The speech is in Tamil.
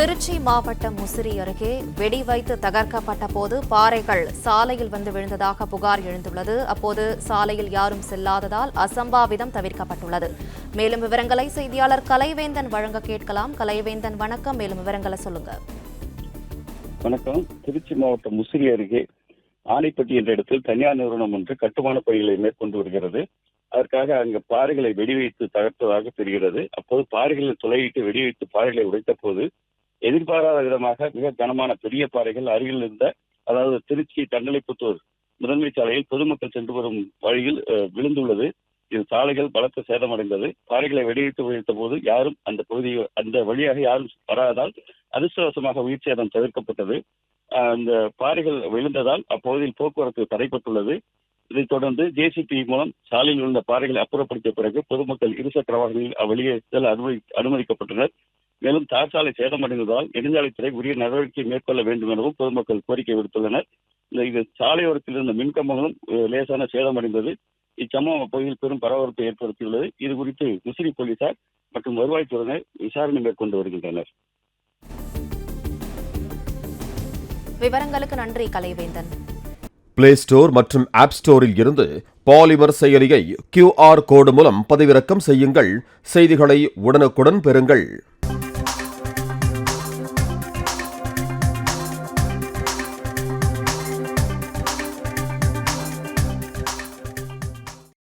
திருச்சி மாவட்டம் முசிறி அருகே வெடி வைத்து தகர்க்கப்பட்ட போது பாறைகள் சாலையில் வந்து விழுந்ததாக புகார் எழுந்துள்ளது. அப்போது சாலையில் யாரும் செல்லாததால் அசம்பாவிதம் தவிர்க்கப்பட்டுள்ளது. மேலும் விவரங்களை செய்தியாளர் கலைவேந்தன் வழங்க கேட்கலாம். கலைவேந்தன் வணக்கம். மேலும் விவரங்களை சொல்லுங்க. வணக்கம். திருச்சி மாவட்டம் முசிறி அருகே ஆனைப்பட்டி என்ற இடத்தில் தனியார் நிறுவனம் ஒன்று கட்டுமான பணிகளை மேற்கொண்டு வருகிறது. அதற்காக அங்கு பாறைகளை வெடிவைத்து தகர்த்ததாக தெரிகிறது. அப்போது பாறைகளை துளையிட்டு வெடிவைத்து பாறைகளை உடைத்த போது எதிர்பாராத விதமாக மிக கனமான பெரிய பாறைகள் அருகில் இருந்த, அதாவது திருச்சி தண்டலைப்புத்தூர் முதன்மை சாலையில் பொதுமக்கள் சென்று வரும் வழியில் விழுந்துள்ளது. இது சாலைகள் பலத்த சேதமடைந்தது. பாறைகளை வெடிவைத்து உழைத்த போது யாரும் அந்த வழியாக யாரும் வராததால் அதிர்ஷ்டவசமாக உயிர் சேதம் தவிர்க்கப்பட்டது. அந்த பாறைகள் விழுந்ததால் அப்பகுதியில் போக்குவரத்து தடைப்பட்டுள்ளது. இதைத் தொடர்ந்து ஜேசிபி மூலம் சாலையில் உள்ள பாறைகளை அப்புறப்படுத்திய பிறகு பொதுமக்கள் இருசக்கர வாகனங்களில் வெளியே அனுமதிக்கப்பட்டனர். மேலும் தார் சாலை சேதமடைந்ததால் நெடுஞ்சாலைத்துறை உரிய நடவடிக்கை மேற்கொள்ள வேண்டும் எனவும் பொதுமக்கள் கோரிக்கை விடுத்துள்ளனர். இந்த சாலையோரத்தில் இருந்த மின்கம்பங்களும் லேசான சேதமடைந்தது. இச்சம்பவம் அப்பகுதியில் பெரும் பரபரப்பை ஏற்படுத்தியுள்ளது. இது குறித்து முசிறி போலீசார் மற்றும் வருவாய்த்துறையினர் விசாரணை மேற்கொண்டு வருகின்றனர். விவரங்களுக்கு நன்றி கலைவேந்தன். பிளே ஸ்டோர் மற்றும் ஆப் ஸ்டோரில் இருந்து பாலிமர் செயலியை QR கோடு மூலம் பதிவிறக்கம் செய்யுங்கள். செய்திகளை உடனுக்குடன் பெறுங்கள்.